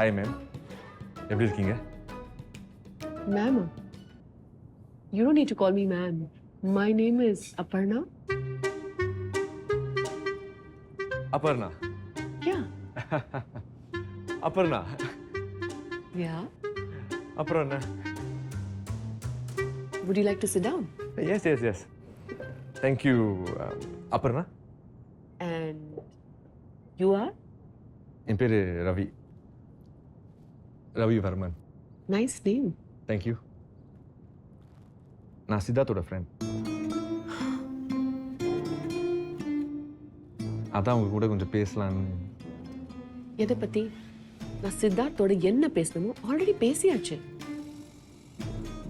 Hi ma'am, எப்படி இருக்கீங்க? Ma'am, you don't need to call me ma'am. My name is Aparna. Aparna. Yeah. Aparna. Yeah. அப்புறம் என்ன? Would you like to sit down? Yes. Thank you. Aparna. And you are? என் பேரு Ravi. Ravi Varman. Nice name. Thank you. நான் சித்தார்த்தோட friend. அதான் உங்க கூட கொஞ்சம் பேசலான்னு. எதை பத்தி? நான் சித்தார்த்தோட என்ன பேசணுமோ ஆல்ரெடி பேசியாச்சு.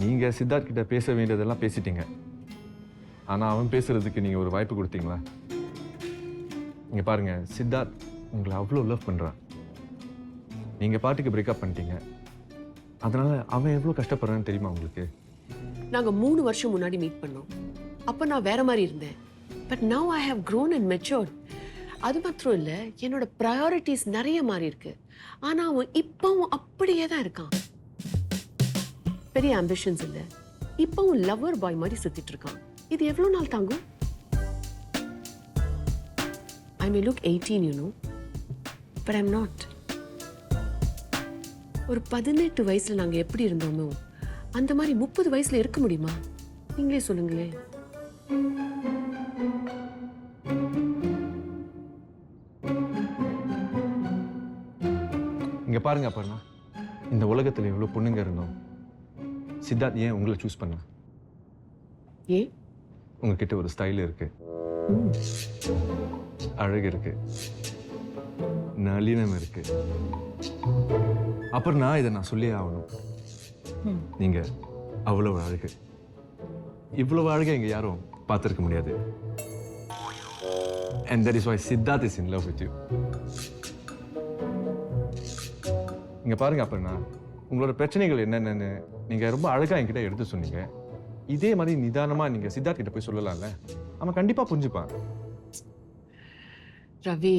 நீங்க சித்தார்த் கிட்ட பேச வேண்டியதெல்லாம் பேசிட்டீங்க. ஆனா அவன் பேசுறதுக்கு நீங்க ஒரு வாய்ப்பு கொடுத்தீங்களா? நீங்க பாருங்க, சித்தார்த் உங்களை அவ்வளோ லவ் பண்றான். நீங்க பாட்டுக்கு பிரேக்கப் பண்ணிட்டீங்க. அதனால அவன் எவ்வளோ கஷ்டப்படுறான்னு தெரியுமா உங்களுக்கு? நாங்க 3 வருஷம் முன்னாடி மீட் பண்ணோம். அப்ப நான் வேற மாதிரி இருந்தேன். But now I have grown and matured. அது மாத்திரம் இல்ல, என்னோட ப்ரையாரிட்டிஸ் நிறைய மாறி இருக்கு. ஆனா அவன் இப்பவும் அப்படியே தான் இருக்கான். பெரிய ஆம்பிஷன்ஸ் இல்ல, இப்பவும் லவர் பாய் மாதிரி சுத்திட்டு இருக்கான். இது எவ்வளவு நாள் தாங்கும்? I may look 18, you know, but I'm not. ஒரு 18 வயசுல நாங்க எப்படி இருந்தோமோ அந்த மாதிரி 30 வயசுல இருக்க முடியுமா? நீங்களே சொல்லுங்களே. இங்க பாருங்க அபர்ணா, இந்த உலகத்துல எவ்வளவு பொண்ணுங்க இருந்தோம். சித்தார்த் ஏன் உங்களை சூஸ் பண்ண? ஏன்? உங்ககிட்ட ஒரு ஸ்டைல் இருக்கு, அழகு இருக்கு, நளினம் இருக்கு. அபர்ணா, இதை நான் சொல்லியே ஆகணும். நீங்க அவ்வளவு அழகு. இவ்வளவு அழகை இங்க யாரும் பார்த்திருக்க முடியாது. And that is why Siddharth is in love with you. இங்க பாருங்க அபர்ணா, உங்களோட பிரச்சனைகள் என்னென்னு நீங்க ரொம்ப அழகா என்கிட்ட எடுத்து சொன்னீங்க. இதே மாதிரி நிதானமா நீங்க சித்தார்த் கிட்ட போய் சொல்லலாம்ல. அவன் கண்டிப்பா புரிஞ்சுப்பான். Ravi,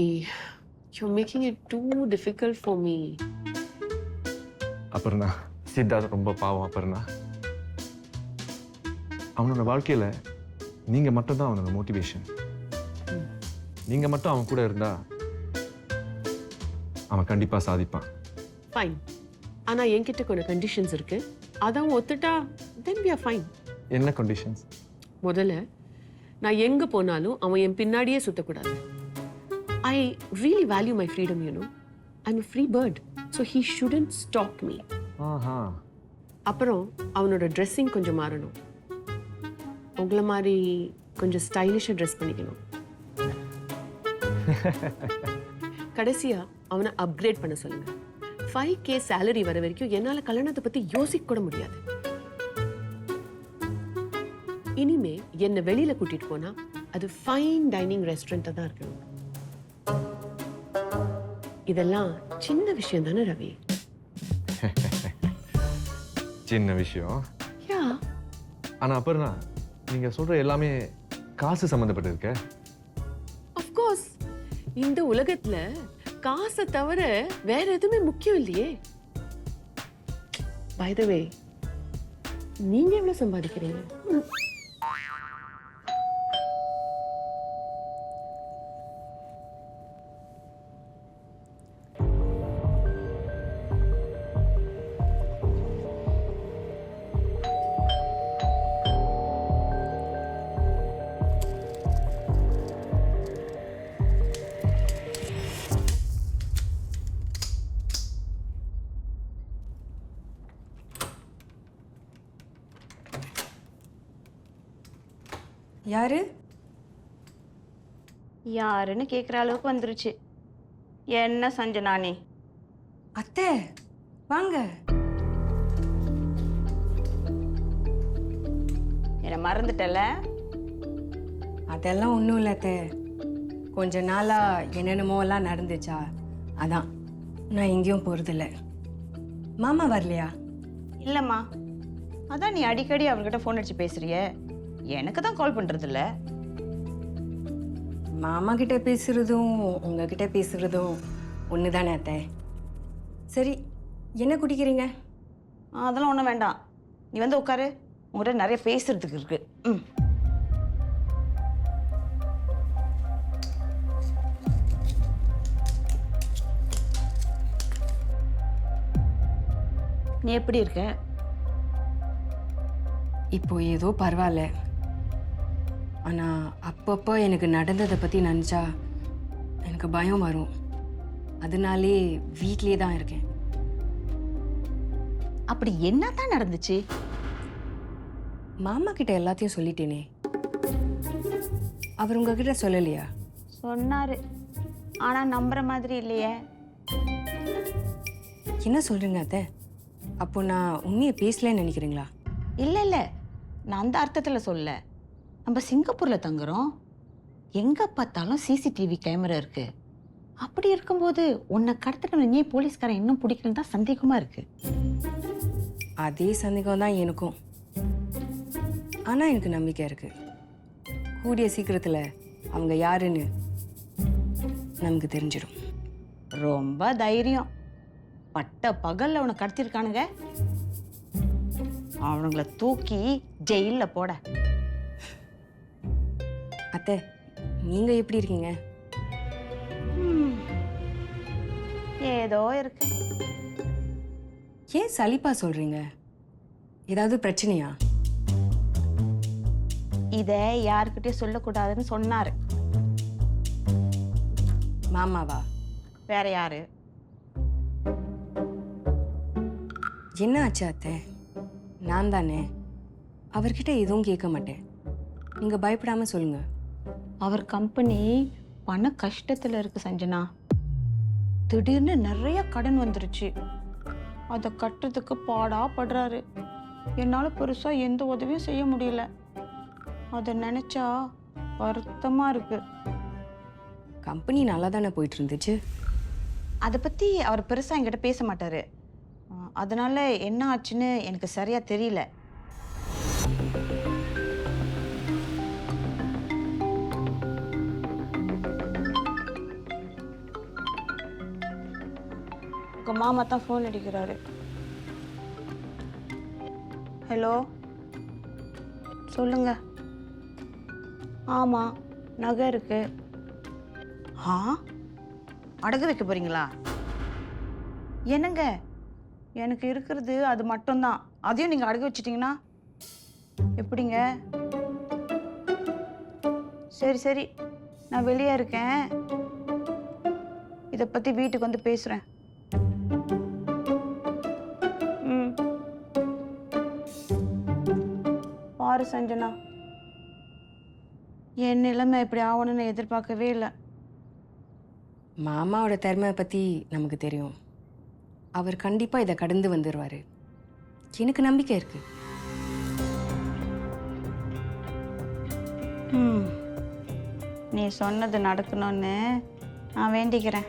you're making it too difficult for me. Aparna, Siddharth ரொம்ப பாவம் அபர்ணா. அவனோட வாழ்க்கையில நீங்க மட்டும் தான் அவனோட மோட்டிவேஷன். நீங்க மட்டும் அவன் கூட இருந்தா அவன் கண்டிப்பா சாதிப்பான். Fine. ஆனா என்கிட்ட கொஞ்சம் கண்டிஷன்ஸ் இருக்கு. அதான் ஒத்துட்டா then we are fine. என்ன கண்டிஷன்ஸ்? முதல்ல, நான் எங்க போனாலும் அவன் என் பின்னாடியே சுத்தக்கூடாது. I really value my freedom, you know. I'm a free bird, so he shouldn't stalk me. ஆஹா. அப்புறம் அவனோட ட்ரெஸ்ஸிங் கொஞ்சம் மாறணும். உங்களை மாதிரி கொஞ்சம் ஸ்டைலிஷாக ட்ரெஸ் பண்ணிக்கணும். கடைசியா அவனை அப்கிரேட் பண்ண சொல்லுங்க. 5K சேலரி வர வரைக்கும் என்னால கல்யாணத்தை பத்தி யோசிக்க கூட முடியாது. இனிமே என்ன வெளியில கூட்டிட்டு போனா அது ஃபைன் டைனிங் ரெஸ்டாரண்ட் தான் இருக்கணும். இதெல்லாம் சின்ன விஷயம் தானே ரவி? சின்ன விஷயம். யா. ஆனா அபர்ணா, நீங்க சொல்ற எல்லாமே காசு சம்பந்தப்பட்டு இருக்க. Of course. இந்த உலகத்துல காசை தவிர வேற எதுவுமே முக்கியம் இல்லையே. பை தி வே, நீங்க எவ்வளவு சம்பாதிக்கிறீங்க? யாரு? யாருன்னு கேட்குற அளவுக்கு வந்துருச்சு. என்ன சஞ்சனானே? அத்தை வாங்க. என்ன மறந்துட்டல? அதெல்லாம் ஒன்றும் இல்லை அத்தை. கொஞ்ச நாளா என்னென்னமோலாம் நடந்துச்சா, அதான் நான் எங்கேயும் போகிறதில்ல. மாமா வரலையா? இல்லைம்மா, அதான் நீ அடிக்கடி அவர்கிட்ட ஃபோன் அடிச்சு பேசுறிய. எனக்கு தான் கால் பண்ணுறதில்ல. மாமா கிட்ட பேசுறதும் உங்ககிட்ட பேசுறதும் ஒன்று தானே அத்தை? சரி, என்ன குடிக்கிறீங்க? அதெல்லாம் ஒன்றும் வேண்டாம். நீ வந்து உட்காரு. உங்கள்கிட்ட நிறைய பேசுறதுக்கு இருக்கு. ம். நீ எப்படி இருக்க? இப்போ ஏதோ பரவாயில்ல. ஆனால் அப்பப்போ எனக்கு நடந்ததை பற்றி நினச்சா எனக்கு பயம் வரும். அதனாலே வீட்லேயே தான் இருக்கேன். அப்படி என்னதான் நடந்துச்சு? மாமா கிட்ட எல்லாத்தையும் சொல்லிட்டேனே. அவர் உங்ககிட்ட சொல்லலையா? சொன்னாரு. ஆனா நம்புற மாதிரி இல்லையே. என்ன சொல்கிறீங்க அத்தை? அப்போ நான் உண்மையை பேசலன்னு நினைக்கிறீங்களா? இல்ல இல்ல, நான் அந்த அர்த்தத்துல சொல்ல. நம்ம சிங்கப்பூர்ல தங்குறோம். எங்க பார்த்தாலும் சிசிடிவி கேமரா இருக்கு. அப்படி இருக்கும்போது உன்னை கடத்திட்டு நீ போலீஸ்காரன் இன்னும் பிடிக்கலன்னு தான் சந்தேகமா இருக்கு. அதே சந்தேகம் தான் எனக்கும். ஆனால் எனக்கு நம்பிக்கை இருக்கு. கூடிய சீக்கிரத்தில் அவங்க யாருன்னு நமக்கு தெரிஞ்சிடும். ரொம்ப தைரியம். பட்ட பகல்ல அவனை கடத்திருக்கானுங்க. அவனுங்கள தூக்கி ஜெயில போட. அத்தை, நீங்கள் எப்படி இருக்கீங்க? ஏதோ இருக்கு. ஏன் சலிப்பா சொல்கிறீங்க? ஏதாவது பிரச்சனையா? இத யாருக்கிட்டயும் சொல்லக்கூடாதுன்னு சொன்னாரு. மாமாவா? வேற யாரு? என்ன ஆச்சு அத்தை? நான் தானே. அவர்கிட்ட எதுவும் கேட்க மாட்டேன். நீங்கள் பயப்படாமல் சொல்லுங்கள். அவர் கம்பெனி பண கஷ்டத்துல இருக்கு சஞ்சனா. திடீர்னு நிறைய கடன் வந்துருச்சு. அதை கட்டுறதுக்கு பாடா படுறாரு. என்னால பெருசா எந்த உதவியும் செய்ய முடியல. அதை நினைச்சா வருத்தமா இருக்கு. கம்பெனி நல்லா தானே போயிட்டு இருந்துச்சு. அதை பத்தி அவர் பெருசா என்கிட்ட பேச மாட்டாரு. அதனால என்ன ஆச்சுன்னு எனக்கு சரியா தெரியல. உங்க மாமா தான் ஃபோன் அடிக்கிறாரு. ஹலோ, சொல்லுங்க. ஆமா, நகை இருக்கு. ஆ, அடகு வைக்க போறீங்களா? என்னங்க, எனக்கு இருக்கிறது அது மட்டும்தான். அதையும் நீங்க அடகு வச்சிட்டீங்கன்னா எப்படிங்க? சரி சரி, நான் வெளியே இருக்கேன். இதை பத்தி வீட்டுக்கு வந்து பேசுறேன். ம், பாரு சஞ்சனா, என் நிலைமை இப்படி ஆகணும்னு எதிர்பார்க்கவே இல்லை. மாமாவோட திறமை பற்றி நமக்கு தெரியும். அவர் கண்டிப்பாக இதை கடந்து வந்துடுவார். எனக்கு நம்பிக்கை இருக்கு. நீ சொன்னது நடக்கணும்னு நான் வேண்டிக்கிறேன்.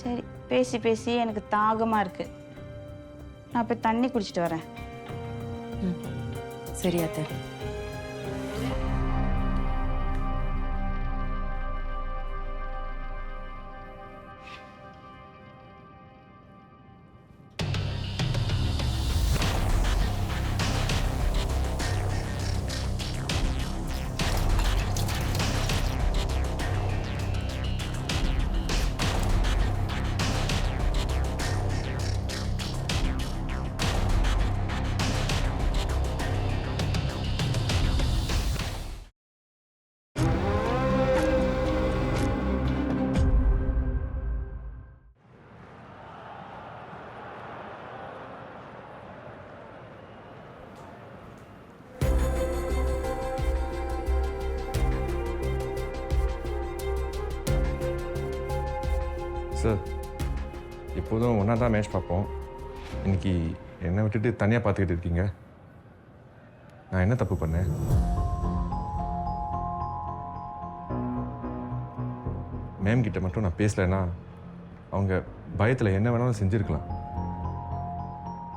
சரி, பேசி பேசி எனக்கு தாகமாக இருக்கு. நான் போய் தண்ணி குடிச்சிட்டு வரேன். சரி அத்தை. சார், எப்போதும் ஒன்றா தான் மேட்ச் பார்ப்போம். இன்னைக்கு என்னை விட்டுட்டு தனியாக பார்த்துக்கிட்டு இருக்கீங்க. நான் என்ன தப்பு பண்ணேன்? மேம் கிட்ட மட்டும் நான் பேசலைன்னா அவங்க பயத்தில் என்ன வேணாலும் செஞ்சுருக்கலாம்.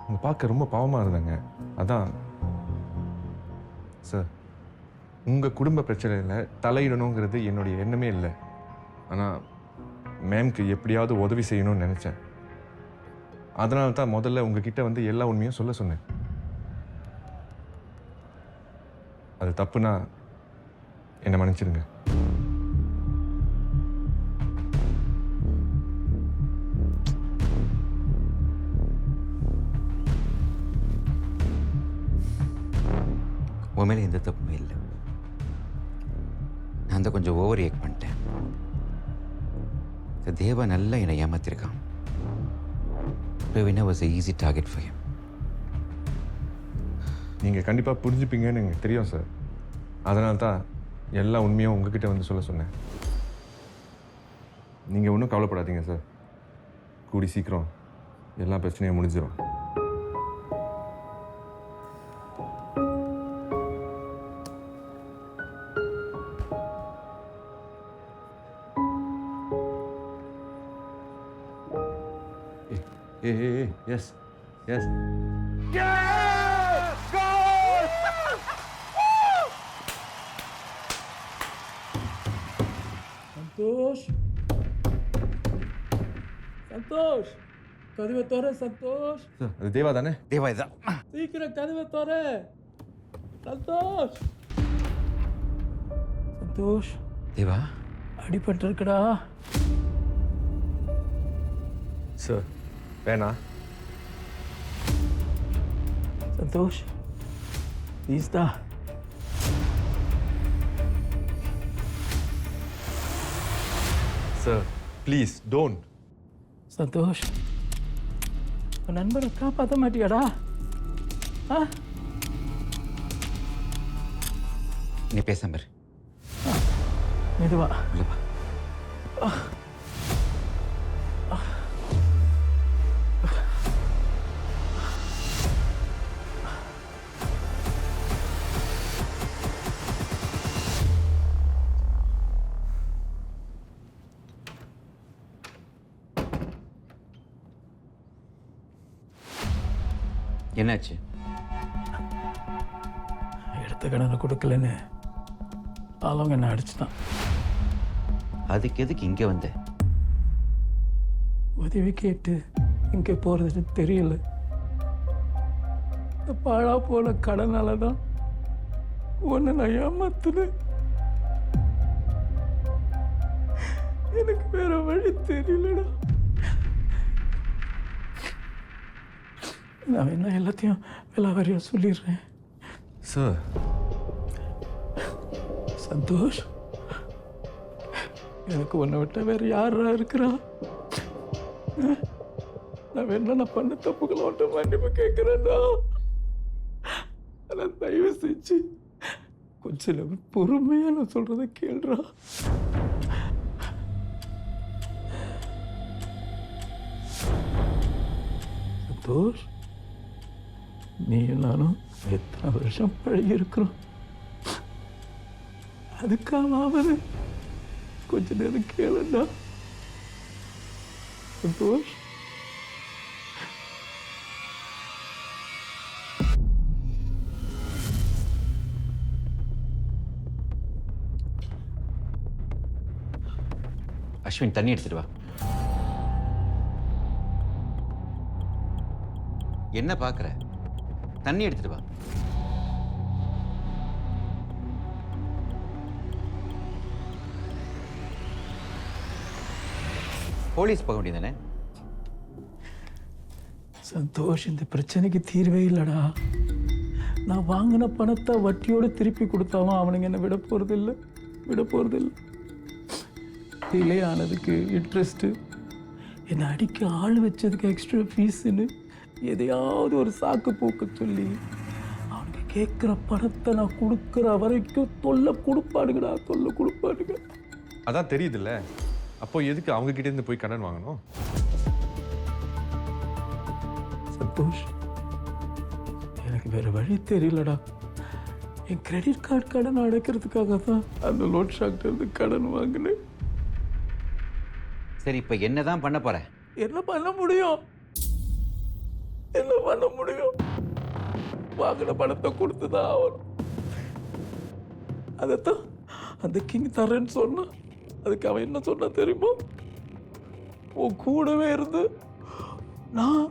அவங்க பார்க்க ரொம்ப பாவமாக இருந்தாங்க. அதான் சார், உங்கள் குடும்ப பிரச்சனையில் தலையிடணுங்கிறது என்னுடைய எண்ணமே இல்லை. ஆனால் மேம்க்கு எப்படியாவது உதவி செய்யணும்னு நினச்சேன். அதனால தான் முதல்ல உங்ககிட்ட வந்து எல்லா உண்மையும் சொல்ல சொன்னேன். அது தப்புனா என்னை மன்னிச்சிடுங்க. உன் மேலே எந்த தப்புமே இல்லை. நான் தான் கொஞ்சம் ஓவர் ரியாக்ட் பண்ணிட்டேன். இந்த தேவா நல்லா என்னை ஏமாத்திருக்கான். Praveena was easy target for him. நீங்கள் கண்டிப்பாக புரிஞ்சுப்பீங்கன்னு எனக்கு தெரியும் சார். அதனால தான் எல்லா உண்மையும் உங்ககிட்ட வந்து சொல்ல சொன்னேன். நீங்கள் ஒன்றும் கவலைப்படாதீங்க சார். கூடி சீக்கிரம் எல்லா பிரச்சனையும் முடிஞ்சிடும். எஸ் எஸ் சந்தோஷ், சந்தோஷ், கதவை தோற. சந்தோஷ், சார் அது தேவா தானே? தேவா இதான். சீக்கிரம் கதவை தோற. சந்தோஷ், சந்தோஷ், தேவா அடிபட்டு இருக்குடா. சார் வேணா. சந்தோஷ், ப்ளீஸ் டா. Sir please don't. சந்தோஷ், உன் நண்பரை காப்பாற்ற மாட்டியாடா? ஆ, நீ பேசாம பாரு. மெதுவா. இல்லைப்பா, என்னாச்சு? எடுத்த கடனை கொடுக்கலன்னு அவங்க என்ன அடிச்சுட்டான். அதுக்கு எதுக்கு இங்கே வந்த? உதவி கேட்டு இங்கே போகிறதுன்னு தெரியல. இந்த பாழா போன கடனால தான் உன்னை நான் ஏமாத்துனேன். எனக்கு வேற வழி தெரியலடா. நான் என்ன எல்லாத்தையும் விலாவாரியா சொல்லிடுறேன். சார் சந்தோஷ், எனக்கு உன்னை விட்ட வேற யாரா இருக்கிறா? நான் வேணா நான் பண்ண தப்புகளை ஒன்று மன்னிப்பு கேட்கிறேன்டா. ஆனால் தயவு செஞ்சு கொஞ்சம் நேரம் பொறுமையா நான் சொல்றதை கேள்றா. சந்தோஷ், நீ நானும் எத்தனை வருஷம் பழகி இருக்கிறோம். அதுக்காவது கொஞ்ச நேரம் கேளுடா. சந்தோஷ், அஸ்வின் தண்ணி எடுத்துட்டு வா. என்ன பார்க்குற? தண்ணி எடுத்துட்டு வா. போலீஸ் போக வேண்டியதானே? சந்தோஷ், இந்த பிரச்சனைக்கு தீர்வே இல்லடா. நான் வாங்கின பணத்தை வட்டியோட திருப்பி கொடுத்தாலும் அவனுங்க என்ன விட போறதில்லை. டிலே ஆனதுக்கு இன்ட்ரெஸ்ட்டு, என்னை அடிக்க ஆள் வச்சதுக்கு எக்ஸ்ட்ரா ஃபீஸுன்னு எதையாவது ஒரு சாக்கு போக்க சொல்லி அவனுக்கு கேட்குற பணத்தை நான் கொடுக்குற வரைக்கும் தொல்லை கொடுப்பானுங்கடா. அதான் தெரியுதுல்ல. அப்போ எதுக்கு அவங்க கிட்ட இருந்து போய் கடன் வாங்கணும்? சந்தோஷ், எனக்கு வேற வழி தெரியலடா. என் கிரெடிட் கார்டு கடன் அடைக்கிறதுக்காக தான் அந்த லோன் ஷாக்ல இருந்து கடன் வாங்கினேன். சரி, இப்போ என்னதான் பண்ண போற? என்ன பண்ண முடியும்? வாங்கின பணத்தை கொடுத்துதான் ஆகணும். அதைத்தான் அந்த கிங் தரேன்னு சொன்னான். அதுக்கு அவன் என்ன சொன்னா தெரியுமா? உன் கூடவே இருந்து நான்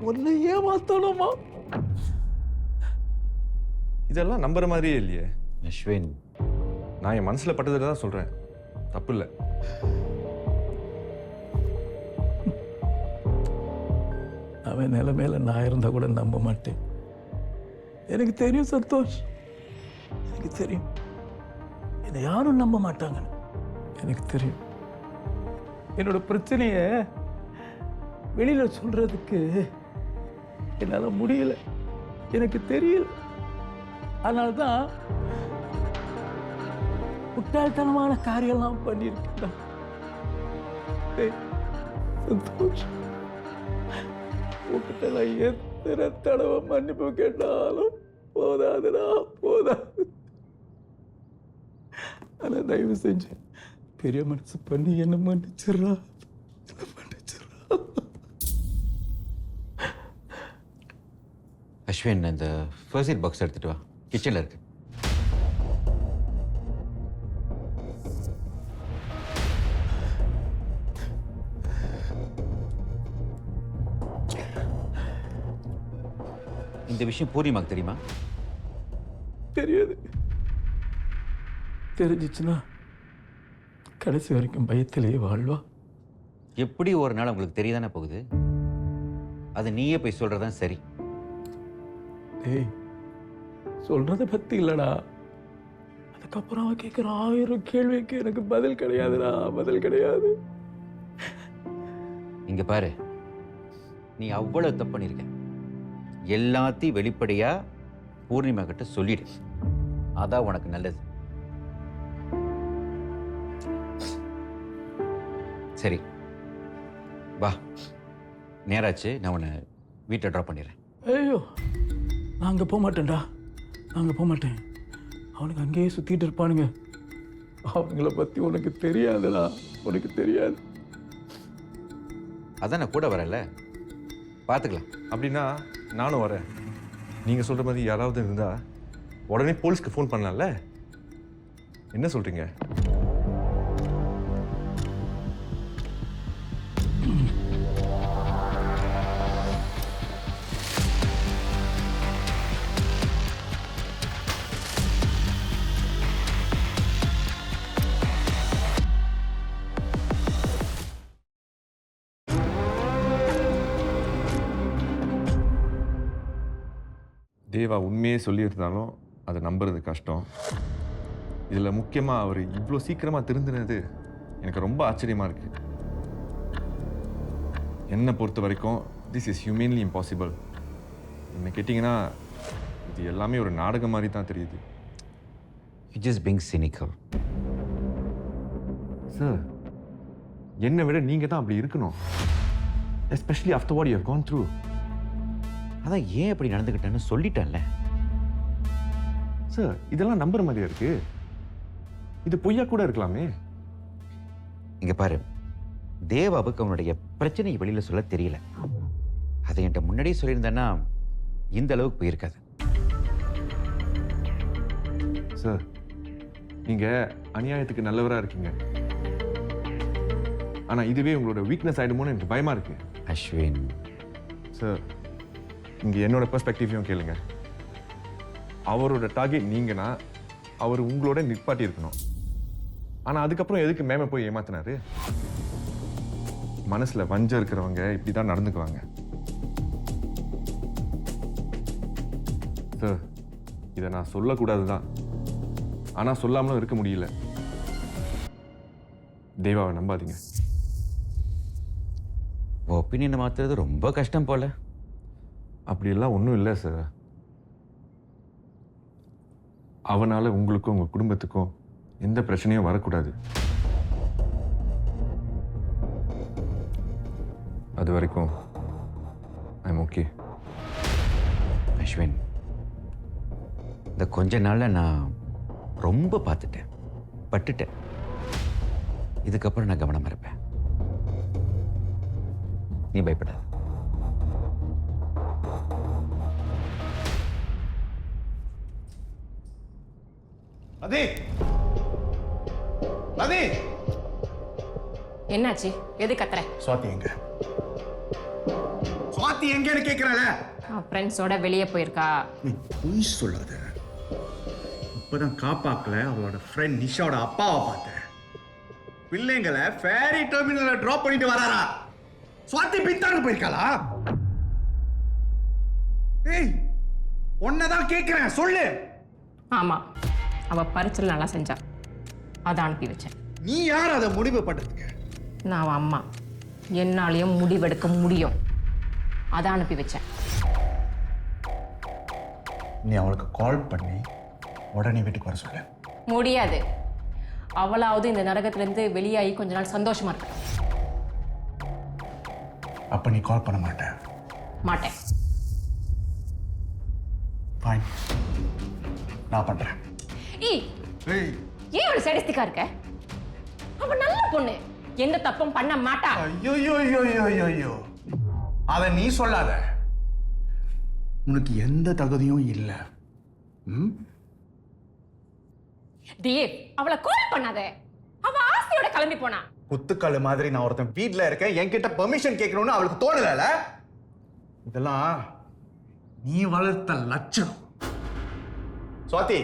உன்னை ஏமாத்தணுமா? இதெல்லாம் நம்புற மாதிரியே இல்லையே. அஸ்வின், நான் என் மனசுல பட்டதை தான் சொல்றேன், தப்பு இல்லை. அவன் நிலைமையில நான் இருந்தா கூட நம்ப மாட்டேன். எனக்கு தெரியும் சந்தோஷ், எனக்கு தெரியும் என்னை யாரும் நம்ப மாட்டாங்கன்னு எனக்கு தெரியும். என்னோட பிரச்சனைய வெளியில சொல்றதுக்கு என்னால முடியல, எனக்கு தெரியல. அதனால்தான் முட்டாள்தனமான காரியம்லாம் பண்ணியிருக்கேன். சந்தோஷ், உங்ககிட்ட நான் எத்தனை தடவை மன்னிப்பு கேட்டாலும் போதாதுடா, போதாது. ஆனா தயவு செஞ்சு பெரிய மனசு பண்ணி என்ன மன்னிச்சிடறா, என்ன மன்னிச்சிடறா. அஸ்வின், இந்த ஃபர்ஸ்ட் எய்ட் பாக்ஸ் எடுத்துட்டு வா, கிச்சனில் இருக்கு. இந்த விஷயம் பூர்ணிமாக்கு தெரியுமா? தெரியாது. தெரிஞ்சிச்சுன்னா கடைசி வரைக்கும் பயத்திலேயே வாழ்வா. எப்படி ஒரு நாள் உங்களுக்கு தெரியதானே போகுது. அது நீயே போய் சொல்றதான் சரி. ஏய், சொல்றத பத்தி இல்லடா, அதுக்கப்புறம் அவன் கேட்குற 1000 கேள்விக்கு எனக்கு பதில் கிடையாதுடா, பதில் கிடையாது. இங்க பாரு, நீ அவ்வளவு தப்பு பண்ணிருக்க. எல்லாத்தையும் வெளிப்படையா பூர்ணிமா கிட்ட சொல்லிடு, அதான் உனக்கு நல்லது. சரி வா, நேராச்சு, நான் உன்னை வீட்டை ட்ராப் பண்ணிடுறேன். ஐயோ, நான் அங்கே போக மாட்டேன்டா, நான் அங்கே போக மாட்டேன். அவனுக்கு அங்கேயே சுற்றிட்டு இருப்பானுங்க. அவனுங்களை பற்றி உனக்கு தெரியாதுடா, உனக்கு தெரியாது. அதான் நான் கூட வரல, பார்த்துக்கலாம். அப்படின்னா நானும் வரேன். நீங்கள் சொல்கிற மாதிரி யாராவது இருந்தால் உடனே போலீஸ்க்கு ஃபோன் பண்ணலாம்ல? என்ன சொல்கிறீங்க? தேவா உண்மையே சொல்லியிருந்தாலும் அதை நம்புறது கஷ்டம். இதில் முக்கியமாக அவர் இவ்வளோ சீக்கிரமாக திருந்தினது எனக்கு ரொம்ப ஆச்சரியமாக இருக்குது. என்னை பொறுத்த வரைக்கும் திஸ் இஸ் ஹியூமன்லி இம்பாசிபிள். என்ன கேட்டிங்கன்னா இது எல்லாமே ஒரு நாடகம் மாதிரி தான் தெரியுது. You just being cynical. சார், என்னை விட நீங்கள் தான் அப்படி இருக்கணும். Especially after what you have gone through. அதான் ஏன் அப்படி நடந்துக்கிட்டேன்னு சொல்லிட்டேன்ல. சார், இதெல்லாம் நம்புற மாதிரியா இருக்கு? இது பொய்யா கூட இருக்கலாமே. இங்க பாரு, தேவாவுக்கு அவனுடைய பிரச்சனையை வெளியில சொல்ல தெரியல. அதை என்கிட்ட முன்னாடியே சொல்லியிருந்தேன்னா இந்த அளவுக்கு போயிருக்காது. சார், நீங்க அநியாயத்துக்கு நல்லவராக இருக்கீங்க. ஆனா இதுவே உங்களோட வீக்னஸ் ஆயிடுமோன்னு எனக்கு பயமா இருக்கு. அஸ்வின் சார், இங்க என்னோட பெர்ஸ்பெக்டிவையும் கேளுங்க. அவரோட டார்கெட் நீங்கன்னா அவர் உங்களோட நிற்பாட்டி இருக்கணும். ஆனா அதுக்கப்புறம் எதுக்கு மேம போய் ஏமாத்தினாரு? மனசுல வஞ்சம் இருக்கிறவங்க இப்படிதான் நடந்துக்குவாங்க. சார், இதை நான் சொல்லக்கூடாதுதான், ஆனா சொல்லாமலும் இருக்க முடியல. தேவாவை நம்பாதீங்க. ஒப்பீனியனை மாத்துறது ரொம்ப கஷ்டம் போல. அப்படியெல்லாம் ஒன்றும் இல்லை சார். அவனால உங்களுக்கும் உங்க குடும்பத்துக்கும் எந்த பிரச்சனையும் வரக்கூடாது. அது வரைக்கும் ஐம் ஓகே. அஸ்வின், இந்த கொஞ்ச நாள்ல நான் ரொம்ப பார்த்துட்டேன், பட்டுட்டேன். இதுக்கப்புறம் நான் கவனமா இருப்பேன். நீ பயப்படாத. அதே அதே என்னாச்சு? எது கத்துற? சுவாதி எங்க? சுவாதி எங்கன்னு கேட்கிறல. ஃப்ரெண்ட்ஸோட வெளியே போயிருக்கா. நீ பொய் சொல்லாத. இப்பதான் காப்பாக்கல அவளோட ஃப்ரெண்ட் நிஷாவோட அப்பாவை பார்த்தேன். பிள்ளைங்களை ஃபேரி டெர்மினல்ல டிராப் பண்ணிட்டு வராரா? சுவாதி பித்தாங்க போயிருக்காளா? ஏய், உன்னதான் கேட்கிறேன், சொல்லு. ஆமா, அவ பரிச்சல் நல்லா செஞ்சா, அதை அனுப்பி வச்சேன். நீ யார் அதை முடிவு பண்றதுக்கு? நான் அவன் அம்மா, என்னாலையும் முடிவெடுக்க முடியும், அதை அனுப்பி வச்சேன். நீ அவளுக்கு கால் பண்ணி உடனே வீட்டுக்கு வர சொல்ல. முடியாது. அவளாவது இந்த நரகத்திலிருந்து வெளியாகி கொஞ்ச நாள் சந்தோஷமா இருக்க. அப்ப நீ கால் பண்ண மாட்ட? மாட்டேன். ஃபைன், நான் பண்றேன். ஏய், ஏன் அவளை சடிஸ்டிக்கா இருக்க? அவ நல்ல பொண்ணு, எந்த தப்பும் பண்ண மாட்டா. ஐயோ, அத நீ சொல்லாத. உனக்கு எந்த தகுதியும் இல்ல. தேவ், அவளை கால் பண்ணாத. அவ ஆசையோட கிளம்பி போனா. குத்துக்கல்லு மாதிரி நான் ஒருத்தன் வீட்ல இருக்கேன், என்கிட்ட பெர்மிஷன் கேட்கணும்னு அவளுக்கு தோணல. இதெல்லாம் நீ வளர்த்த லட்சணம். சுவாதி,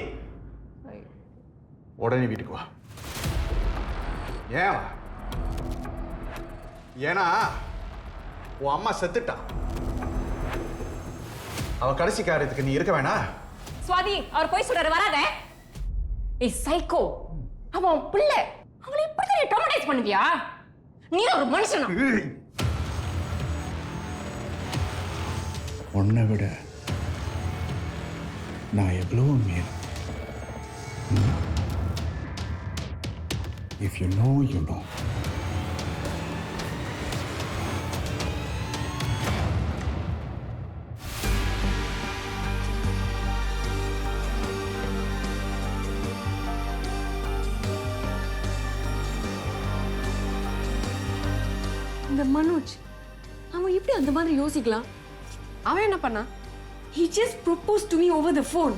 உடனே வீட்டுக்கு வா. ஏன்? ஏன்னா உன் அம்மா செத்துட்டா. அவ கடைசி காரியத்துக்கு நீ இருக்க வேணா? சுவாதி, அவர் போய் சொல்றாரு, வராத. ஏய் சைக்கோ, அவன் பிள்ளை, அவளை இப்படி நீ ட்ராமடைஸ் பண்ணுவியா? நீ ஒரு மனுஷனா? உன்னை விட நான் எவ்வளவு மேல். If you know you know. இந்த மனோஜ் அவன் எப்படி அந்த மாதிரி யோசிக்கலாம்? அவன் என்ன பண்ணா? He just proposed to me over the phone.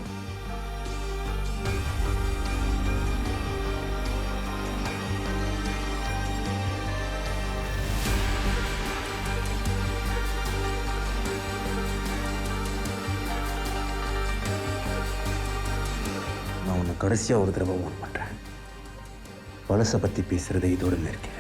நான் உன்னை கடைசியாக ஒரு தடவை ஓன் பண்ணுறேன். பழசை பற்றி பேசுகிறத இதோடு நிறுத்தி.